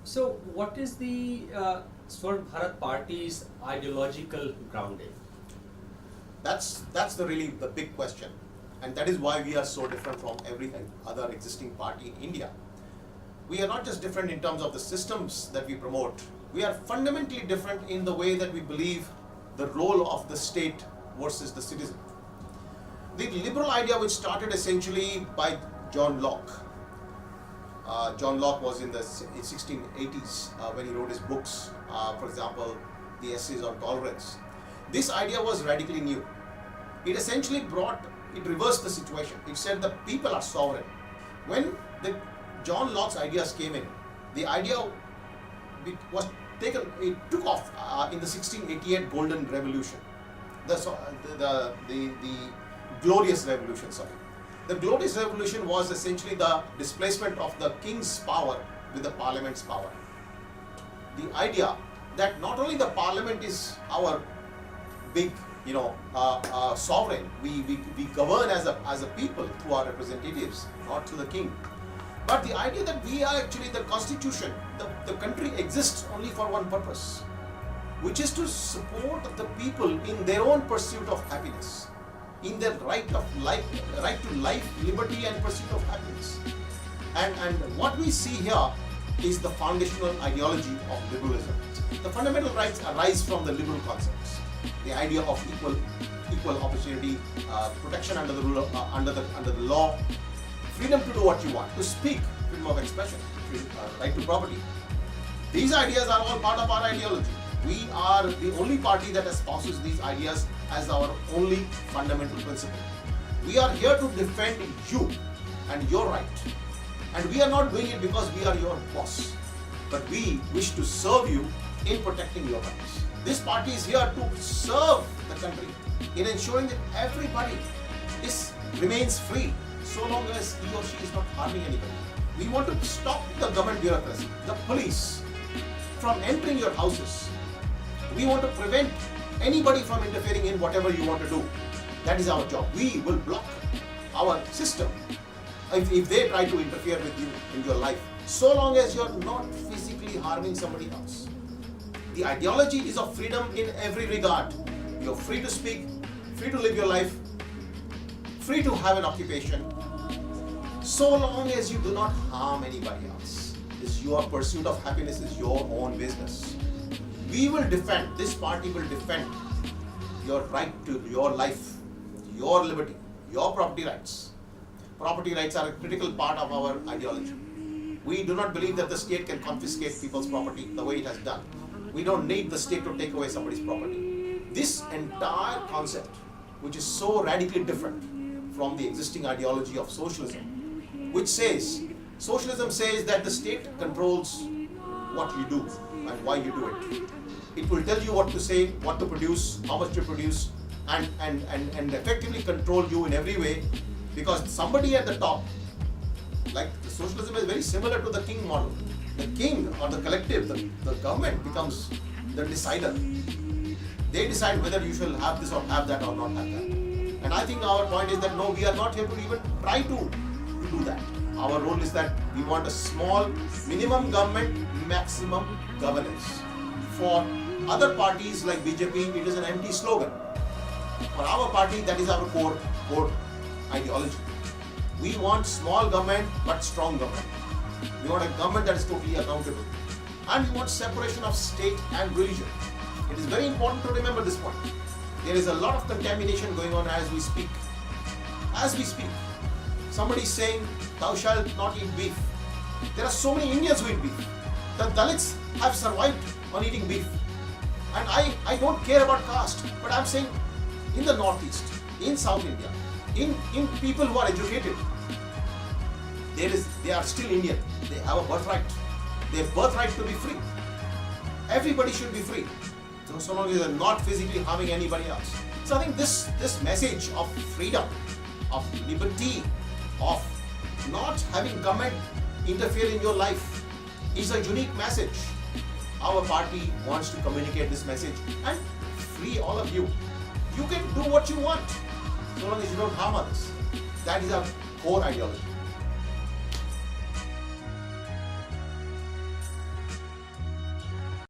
So, what is the Swarna Bharat Party's ideological grounding? That's the big question, and that is why we are so different from every other existing party in India. We are not just different in terms of the systems that we promote. We are fundamentally different in the way that we believe the role of the state versus the citizen. The liberal idea, which started essentially by John Locke. John Locke was in the 1680s when he wrote his books, for example, the essays on tolerance. This idea was radically new. It essentially reversed the situation. It said the people are sovereign. When John Locke's ideas came in, the idea took off in the 1688 Golden Revolution, the Glorious Revolution, sorry. The Glorious Revolution was essentially the displacement of the king's power with the parliament's power. The idea that not only the parliament is our big, sovereign, we govern as a people through our representatives, not through the king. But the idea that we are actually the constitution, the country exists only for one purpose, which is to support the people in their own pursuit of happiness, in their right to life, liberty, and pursuit of happiness. And what we see here is the foundational ideology of liberalism. The fundamental rights arise from the liberal concepts. The idea of equal opportunity, protection under the law, freedom to do what you want, to speak, freedom of expression, right to property. These ideas are all part of our ideology. We are the only party that espouses these ideas as our only fundamental principle. We are here to defend you and your right. And we are not doing it because we are your boss, but we wish to serve you in protecting your rights. This party is here to serve the country in ensuring that everybody remains free so long as he or she is not harming anybody. We want to stop the government bureaucracy, the police, from entering your houses. We want to prevent anybody from interfering in whatever you want to do. That is our job. We will block our system if they try to interfere with you in your life, so long as you're not physically harming somebody else. The ideology is of freedom in every regard. You're free to speak, free to live your life, free to have an occupation, so long as you do not harm anybody else. Your pursuit of happiness is your own business. We will defend, this party will defend your right to your life, your liberty, your property rights. Property rights are a critical part of our ideology. We do not believe that the state can confiscate people's property the way it has done. We don't need the state to take away somebody's property. This entire concept, which is so radically different from the existing ideology of socialism, which says, socialism says that the state controls what you do and why you do it. It will tell you what to say, what to produce, how much to produce, and effectively control you in every way, because somebody at the top, like the socialism is very similar to the king model. The king or the collective, the government becomes the decider. They decide whether you shall have this or have that or not have that. And I think our point is that no, we are not here to even try to do that. Our role is that we want a small, minimum government, maximum governance. For other parties like BJP, it is an empty slogan. For our party, that is our core ideology. We want small government but strong government. We want a government that is totally accountable. And we want separation of state and religion. It is very important to remember this point. There is a lot of contamination going on as we speak. As we speak, somebody is saying, thou shalt not eat beef. There are so many Indians who eat beef. The Dalits have survived on eating beef. And I don't care about caste, but I'm saying in the Northeast, in South India, in people who are educated, they are still Indian. They have a birthright. Their birthright to be free. Everybody should be free, so long as they are not physically harming anybody else. So I think this message of freedom, of liberty, of not having government interfere in your life is a unique message. Our party wants to communicate this message and free all of you. You can do what you want, so long as you don't harm others. That is our core ideology.